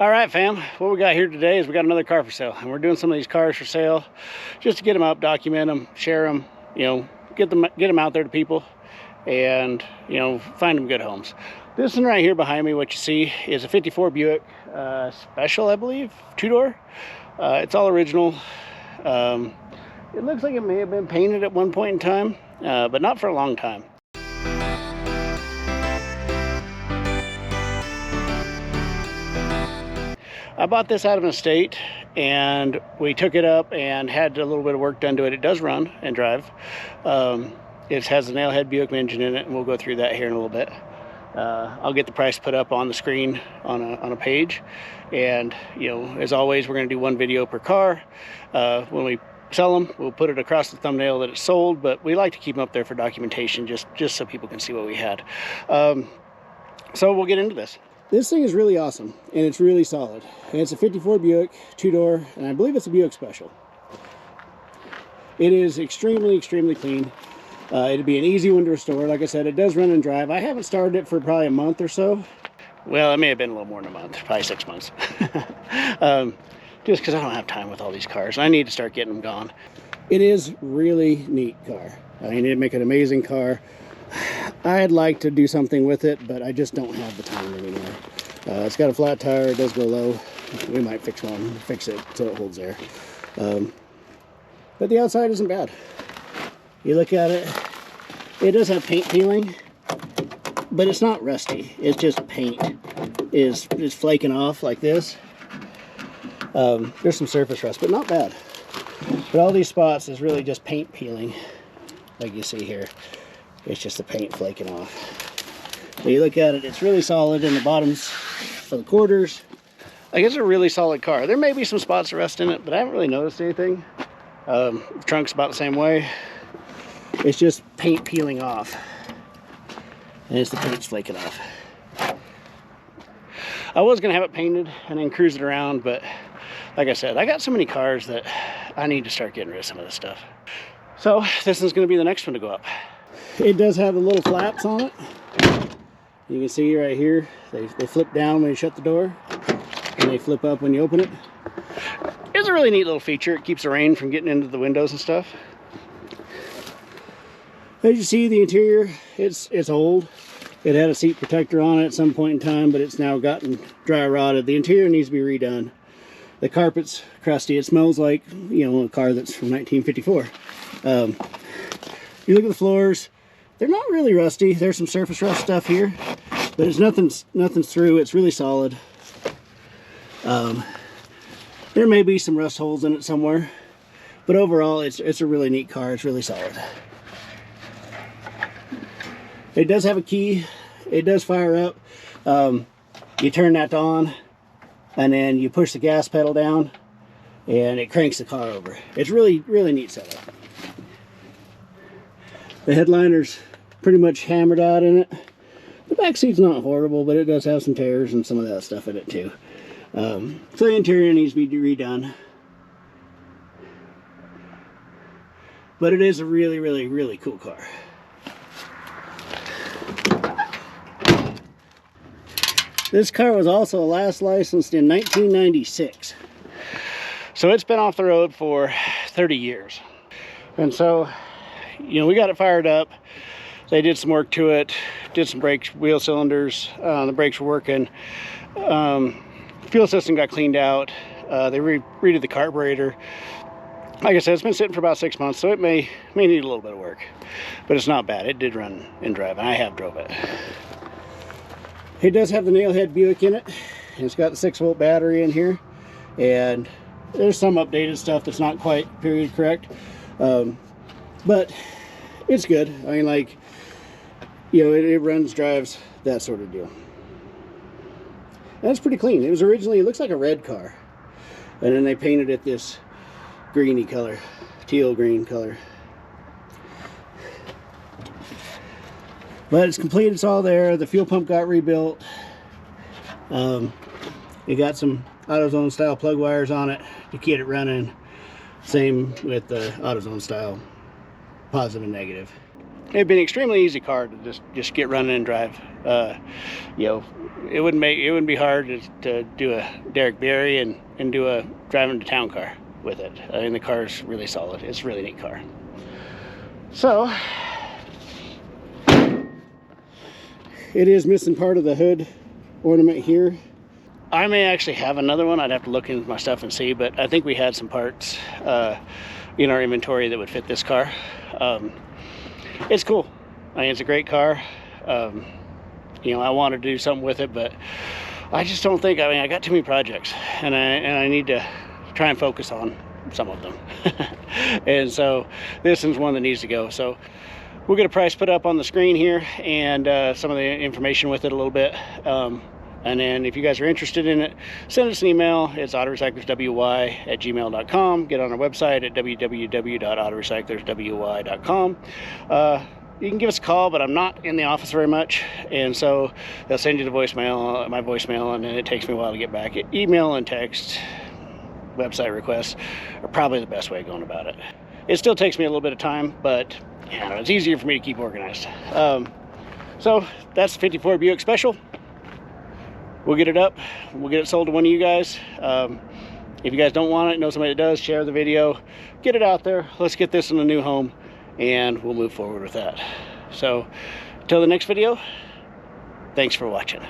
All right, fam, what we got here today is we got another car for sale, and we're doing some of these cars for sale just to get them up, document them, share them, you know, get them out there to people, and you know, find them good homes. This one right here behind me, what you see is a 54 Buick Special, I believe, two-door. It's all original. It looks like it may have been painted at one point in time, but not for a long time. I bought this out of an estate, and we took it up and had a little bit of work done to it. It does run and drive. It has a 𝐬𝐝𝐫𝐞𝐿 engine in it, and we'll go through that here in a little bit. I'll get the price put up on the screen on a page, and you know, as always, we're going to do one video per car. When we sell them, we'll put it across the thumbnail that it's sold, but we like to keep them up there for documentation, just so people can see what we had. So we'll get into this. This thing is really awesome, and it's really solid. And it's a 54 Buick, two-door, and I believe it's a Buick Special. It is extremely, extremely clean. It'd be an easy one to restore. Like I said, it does run and drive. I haven't started it for probably a month or so. Well, it may have been a little more than a month, probably 6 months. Just because I don't have time with all these cars. I need to start getting them gone. It is really neat car. I mean, it'd make an amazing car. I'd like to do something with it, but I just don't have the time anymore. It's got a flat tire, it does go low. We might fix it so it holds air. But the outside isn't bad. You look at it, it does have paint peeling, but it's not rusty. It's just paint is flaking off like this. There's some surface rust, but not bad. But all these spots is really just paint peeling, like you see here. It's just the paint flaking off. But you look at it, it's really solid in the bottoms of the quarters. Like, it's a really solid car. There may be some spots of rust in it, but I haven't really noticed anything. The trunk's about the same way. It's just paint peeling off. And it's the paint's flaking off. I was gonna have it painted and then cruise it around, but like I said, I got so many cars that I need to start getting rid of some of this stuff. So this one's gonna be the next one to go up. It does have the little flaps on it. You can see right here, they flip down when you shut the door, and they flip up when you open it. It's a really neat little feature. It keeps the rain from getting into the windows and stuff. As you see, the interior, it's old. It had a seat protector on it at some point in time, but it's now gotten dry rotted. The interior needs to be redone. The carpet's crusty. It smells like, you know, a car that's from 1954. You look at the floors, they're not really rusty. There's some surface rust stuff here, but it's nothing's through. It's really solid. There may be some rust holes in it somewhere, but overall it's a really neat car. It's really solid. It does have a key. It does fire up. You turn that on, and then you push the gas pedal down, and it cranks the car over. It's really, really neat setup. The headliner's pretty much hammered out in it. The back seat's not horrible, but it does have some tears and some of that stuff in it too. So the interior needs to be redone. But it is a really, really, really cool car. This car was also last licensed in 1996. So it's been off the road for 30 years. And so, you know, we got it fired up. They did some work to it, did some brakes, wheel cylinders, the brakes were working. Fuel system got cleaned out. They redid the carburetor. Like I said, it's been sitting for about 6 months, so it may need a little bit of work, but it's not bad. It did run and drive, and I have drove it. It does have the 𝐬𝐝𝐫𝐞𝐿 in it, and it's got the 6-volt battery in here, and there's some updated stuff that's not quite period correct, but it's good. I mean, like, you know, it runs, drives, that sort of deal. And it's pretty clean. It was originally, it looks like a red car, and then they painted it this greeny color, teal green color. But it's complete, it's all there. The fuel pump got rebuilt. It got some AutoZone style plug wires on it to get it running. Same with the AutoZone style positive and negative. It'd be an extremely easy car to just get running and drive. You know, it wouldn't be hard to do a Derek Berry and do a driving to town car with it. I mean, the car is really solid. It's a really neat car. So it is missing part of the hood ornament here. I may actually have another one. I'd have to look into my stuff and see, but I think we had some parts in our inventory that would fit this car. It's cool. I mean, it's a great car. You know, I want to do something with it, but I just don't think, I mean, I got too many projects, and I need to try and focus on some of them. And so this one's one that needs to go. So we'll get a price put up on the screen here, and some of the information with it a little bit. And then if you guys are interested in it, send us an email. It's autorecyclerswy@gmail.com. Get on our website at www.autorecyclerswy.com. You can give us a call, but I'm not in the office very much, and so they'll send you the voicemail, my voicemail, and then it takes me a while to get back. Email and text, website requests are probably the best way of going about it. It still takes me a little bit of time, but you know, it's easier for me to keep organized. So that's the 54 Buick Special. We'll get it up. We'll get it sold to one of you guys. If you guys don't want it, know somebody that does, share the video. Get it out there. Let's get this in a new home, and we'll move forward with that. So until the next video, thanks for watching.